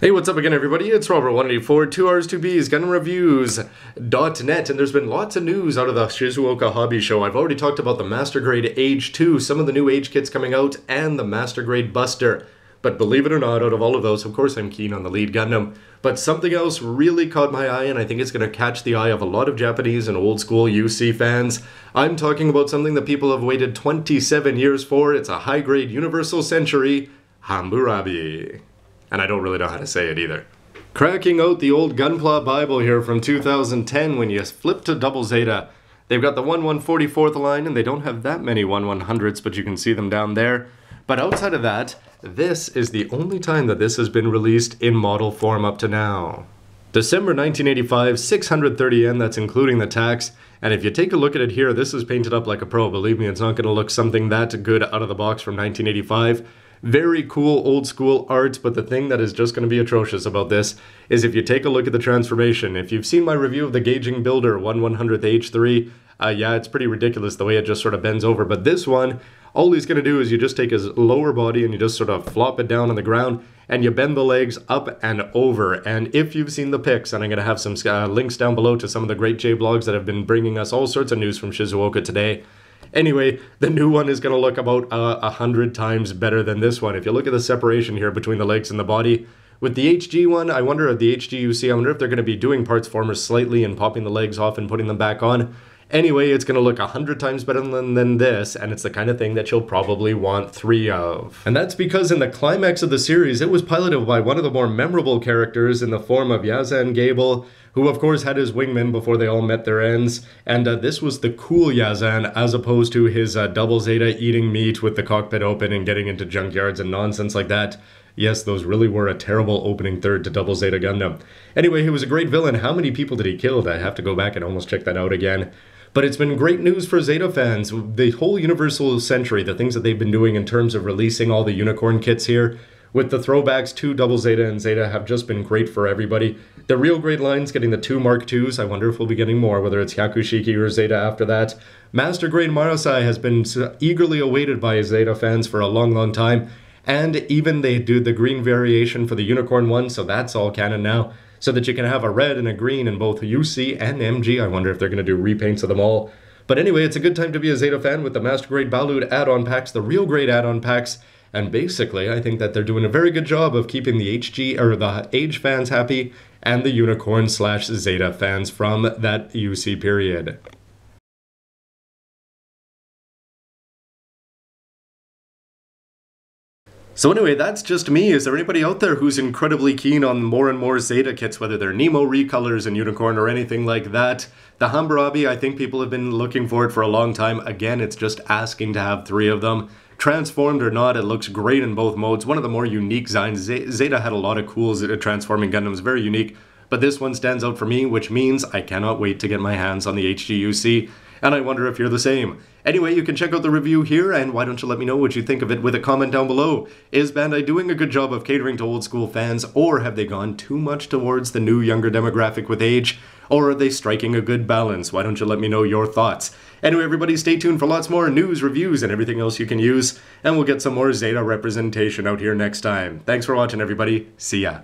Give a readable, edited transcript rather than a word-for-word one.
Hey, what's up again, everybody? It's Robert184, 2Rs2Bs, GundamReviews.net, and there's been lots of news out of the Shizuoka Hobby Show. I've already talked about the Master Grade Age 2, some of the new Age kits coming out, and the Master Grade Buster. But believe it or not, out of all of those, of course I'm keen on the lead Gundam. But something else really caught my eye, and I think it's going to catch the eye of a lot of Japanese and old school UC fans. I'm talking about something that people have waited 27 years for. It's a high-grade Universal Century Hambrabi. And I don't really know how to say it either. Cracking out the old Gunpla Bible here from 2010 when you flip to Double Zeta. They've got the 1/144th line, and they don't have that many 1/100ths, but you can see them down there. But outside of that, this is the only time that this has been released in model form up to now. December 1985, 630 yen, that's including the tax. And if you take a look at it here, this is painted up like a pro. Believe me, it's not going to look something that good out of the box from 1985. Very cool old school art, but the thing that is just going to be atrocious about this is if you take a look at the transformation. If you've seen my review of the Gauging Builder 1/100th H3, yeah, it's pretty ridiculous the way it just sort of bends over. But this one, all he's going to do is you just take his lower body and you just sort of flop it down on the ground and you bend the legs up and over. And if you've seen the pics, and I'm going to have some links down below to some of the great J-blogs that have been bringing us all sorts of news from Shizuoka today. Anyway, the new one is going to look about 100 times better than this one. If you look at the separation here between the legs and the body, with the HG one, I wonder if the HGUC, I wonder if they're going to be doing parts formers slightly and popping the legs off and putting them back on. Anyway, it's going to look 100 times better than this, and it's the kind of thing that you'll probably want 3 of. And that's because in the climax of the series, it was piloted by one of the more memorable characters in the form of Yazan Gable, who of course had his wingmen before they all met their ends, and this was the cool Yazan as opposed to his Double Zeta eating meat with the cockpit open and getting into junkyards and nonsense like that. Yes, those really were a terrible opening third to Double Zeta Gundam. Anyway, he was a great villain. How many people did he kill? I have to go back and almost check that out again. But it's been great news for Zeta fans. The whole Universal Century, the things that they've been doing in terms of releasing all the unicorn kits here, with the throwbacks to Double Zeta and Zeta have just been great for everybody. The real great line's getting the 2 Mark IIs. I wonder if we'll be getting more, whether it's Hyakushiki or Zeta after that. Master Grade Marasai has been eagerly awaited by Zeta fans for a long, long time. And even they do the green variation for the unicorn one, so that's all canon now. So that you can have a red and a green in both UC and MG. I wonder if they're going to do repaints of them all. But anyway, it's a good time to be a Zeta fan with the Master Grade Balud add-on packs, the real great add-on packs. And basically, I think that they're doing a very good job of keeping the the Age fans happy and the Unicorn/Zeta fans from that UC period. So anyway, that's just me. Is there anybody out there who's incredibly keen on more and more Zeta kits, whether they're Nemo recolors and Unicorn or anything like that? The Hambrabi, I think people have been looking for it for a long time. Again, it's just asking to have 3 of them. Transformed or not, it looks great in both modes. One of the more unique designs. Zeta had a lot of cool transforming Gundams, very unique. But this one stands out for me, which means I cannot wait to get my hands on the HGUC. And I wonder if you're the same. Anyway, you can check out the review here, and why don't you let me know what you think of it with a comment down below. Is Bandai doing a good job of catering to old school fans, or have they gone too much towards the new younger demographic with Age? Or are they striking a good balance? Why don't you let me know your thoughts? Anyway, everybody, stay tuned for lots more news, reviews, and everything else you can use, and we'll get some more Zeta representation out here next time. Thanks for watching, everybody. See ya.